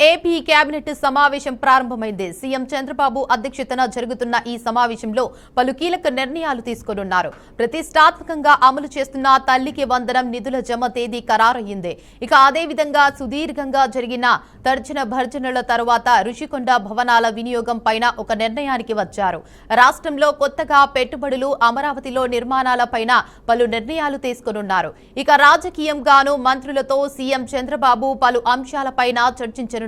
AP cabinet సమావేశం ప్రారంభమైంది. CM Chandrababu అధ్యక్షతన జరుగుతున్న ఈ సమావేశంలో పలు కీలక నిర్ణయాలు తీసుకోనున్నారు. ప్రతిష్టాత్మకంగా అమలు చేస్తున్న తల్లికి వందనం నిధుల జమ తేదీ ఖరారయ్యింది. ఇక అదే విధంగా సుదీర్ఘంగా జరిగిన తర్జన భర్జనల తర్వాత రుషికొండ భవనాల వినియోగం పైన ఒక నిర్ణయానికి వచ్చారు. రాష్ట్రంలో కొత్తగా పెట్టుబడులు, అమరావతిలో నిర్మాణాలపైన పలు నిర్ణయాలు తీసుకోనున్నారు. ఇక రాజకీయంగాను మంత్రులతో సీఎం చంద్రబాబు పలు అంశాలపైన చర్చించనున్నారు.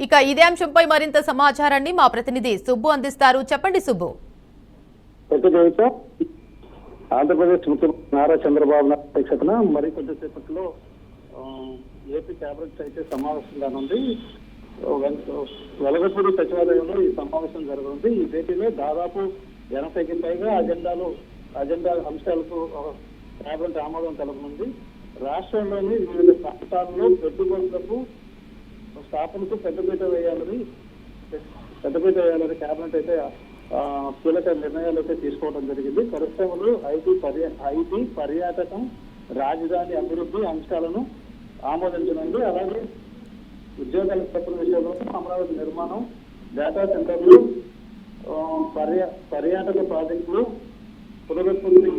ఇక ఇదే అంశంపై మరింత సమాచారాన్ని మా ప్రతినిధి సుబ్బు అందిస్తారు. చెప్పండి సుబ్బు. ఆంధ్రప్రదేశ్ ముఖ్యమంత్రి నారా చంద్రబాబు నాయుడు అధ్యక్షతన మరికొద్దిసేపట్లో ఏపీ కేబినెట్ అయితే సమావేశం కానుంది. వెలగపూడి సచివాలయంలో ఈ సమావేశం జరగనుంది. ఈ భేటీలో దాదాపు 80కి పైగా అజెండా అంశాలకు కేబినెట్ ఆమోదం కలగనుంది. రాష్ట్రంలోని వివిధ ప్రాంతాల్లో పెట్టుబడులకు స్థాపనకు పెద్దపీట వేయాలని కేబినెట్ అయితే కీలక నిర్ణయాలు అయితే తీసుకోవడం జరిగింది. పరిశ్రమలు, ఐటీ, పర్యాటకం, రాజధాని అభివృద్ధి అంశాలను ఆమోదించనుంది. అలాగే ఉద్యోగాల కల్పన విషయంలో అమరావతి నిర్మాణం, డేటా సెంటర్లు, పర్యాటక ప్రాజెక్టులు, పునరుత్పత్తి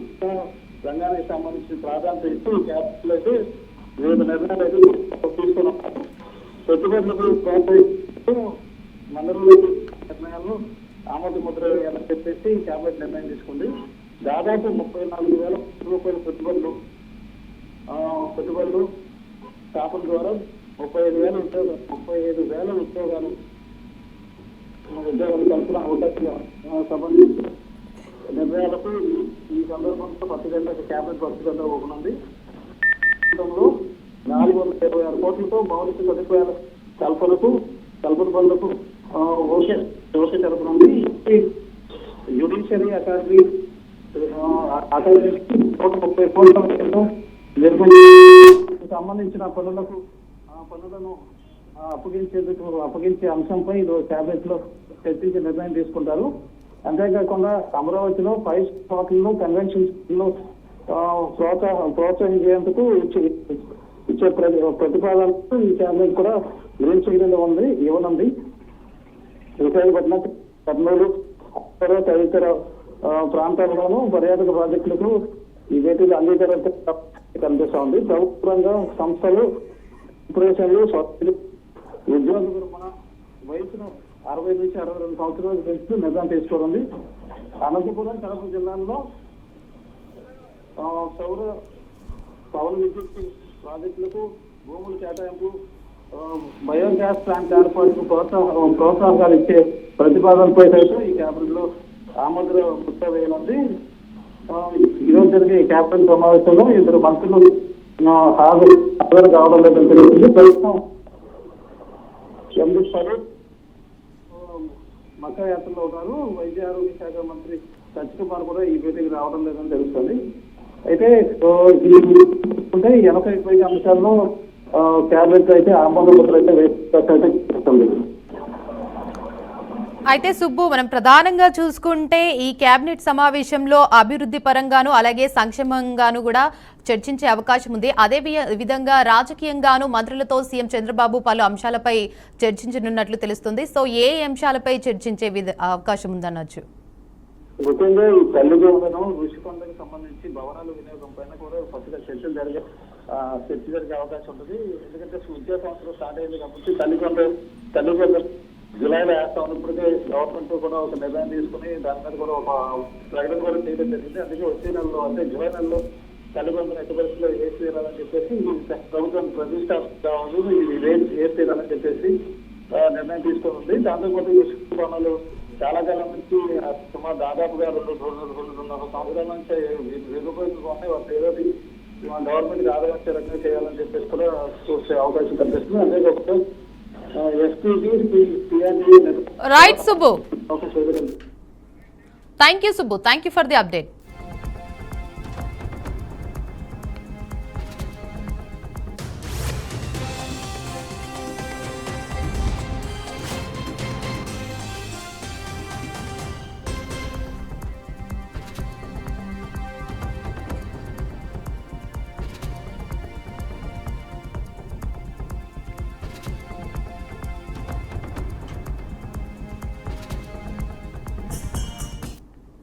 రంగానికి సంబంధించిన ప్రాధాన్యత ఇస్తూ క్యాపిటల్ అయితే వివిధ నిర్ణయాలు అయితే తీసుకున్నారు. పెట్టుబడులకు ప్రోత్సహిస్తూ మండలి నిర్ణయాలను ఆమోద ముద్ర వేయాలని చెప్పేసి కేబినెట్ నిర్ణయం తీసుకుంది. దాదాపు 34,000 రూపాయల పెట్టుబడులు స్థాపన ద్వారా 35,000 ఉద్యోగాలు కల్పన అవకాశంగా సంబంధించి నిర్ణయాలకు ఈ సందర్భంలో 10 గంటలకు కేబినెట్ పరిస్థితుల్లో ఒకనుంది. 426 కోట్లతో మౌలిక సదుపాయాల కల్పన పనులకు ఓకే జరపనుంది. జ్యుడిషియరీ అకాడమీ 130 కోట్ల సంబంధించిన పనులను అప్పగించే అంశంపై ఈరోజు కేబినెట్ లో చర్చించి నిర్ణయం తీసుకుంటారు. అంతేకాకుండా అమరావతిలో 5 హోటల్లో కన్వెన్షన్ లో ప్రోత్సహించేందుకు ఇచ్చే ప్రతిపాదనకు ఈ కేబినెట్ కూడా గ్రీన్ సిగ్నల్ ఇవ్వనుంది. విశాఖపట్నం, కర్నూలు, తదితర ప్రాంతాల్లోనూ పర్యాటక ప్రాజెక్టులకు ఈ భేటీలో అంగీకారం కనిపిస్తా ఉంది. ప్రభుత్వ రంగ సంస్థలు, కార్పొరేషన్లు, ఉద్యోగ విరమణ వయసును 60 నుంచి 62 సంవత్సరాలు పెంచుతూ నిర్ణయం తీసుకోనుంది. అనంతపురం, కడప జిల్లాల్లో పవన విద్యుత్ ప్రాజెక్టులకు భూముల కేటాయింపు, బయోగ్యాస్ ప్లాంట్ ఏర్పాటుకు ప్రోత్సాహకాలు ఇచ్చే ప్రతిపాదనపై అయితే ఈ కేబినెట్ లో ఆమోద ముద్ర వేయనుంది. ఈరోజు జరిగే కేబినెట్ సమావేశంలో 2 మంత్రులు హాజరు కావడం లేదని తెలుస్తుంది. ప్రస్తుతం ఎంపీ స్వరూప్ మక్కా యాత్రలో ఉన్నారు. వైద్య ఆరోగ్య శాఖ మంత్రి సత్యకుమార్ కూడా ఈ భేటీకి రావడం లేదని తెలుస్తుంది. అయితే 80కి పైగా అంశాల్లో కేబినెట్ అయితే ఆమోద ముద్ర అయితే వేస్తుంది. అయితే సుబ్బు, మనం ప్రధానంగా చూసుకుంటే ఈ కేబినెట్ సమావేశంలో అభివృద్ధి పరంగాను అలాగే సంక్షేమంగాను కూడా చర్చించే అవకాశం ఉంది. అదే విధంగా రాజకీయంగాను మంత్రులతో సీఎం చంద్రబాబు పలు అంశాలపై చర్చించనున్నట్లు తెలుస్తుంది. సో ఏ అంశాలపై చర్చించే అవకాశం ఉందనొచ్చు? ముఖ్యంగా ఈ తల్లిదండ్రులను ఋషికొండకు సంబంధించి భవనాల వినియోగం పైన కూడా కొద్దిగా చర్చ జరిగే అవకాశం ఉంటుంది. ఎందుకంటే విద్యా సంవత్సరం స్టార్ట్ అయింది కాబట్టి తల్లిదండ్రులు జూలైలో వేస్తాం. ఇప్పటికే గవర్నమెంట్ కూడా ఒక నిర్ణయం తీసుకుని దాని మీద కూడా ఒక ప్రకటన కూడా చేయడం జరిగింది. అందుకే వచ్చే నెలలో అంటే జూలై నెలలో తల్లిదండ్రులు ఎట్టి పరిస్థితుల్లో ఏసి తీరాలని చెప్పేసి ప్రభుత్వం ప్రతిష్టాత్మక ఏసి తీరాలని చెప్పేసి నిర్ణయం తీసుకుంది. దాంతోపాటు భవనాలు చాలా కాలం నుంచి సుమారు దాదాపుగా 2.5 సంవత్సరాల నుంచి విడిపోతున్నాయి. వాళ్ళు ఏదోది గవర్నమెంట్ ఆదాయం వచ్చే రకంగా చేయాలని చెప్పేసి కూడా చూసే అవకాశం కనిపిస్తుంది. అంతేకాకుండా Right, Subbu. Thank you, Subbu. Thank you for the update.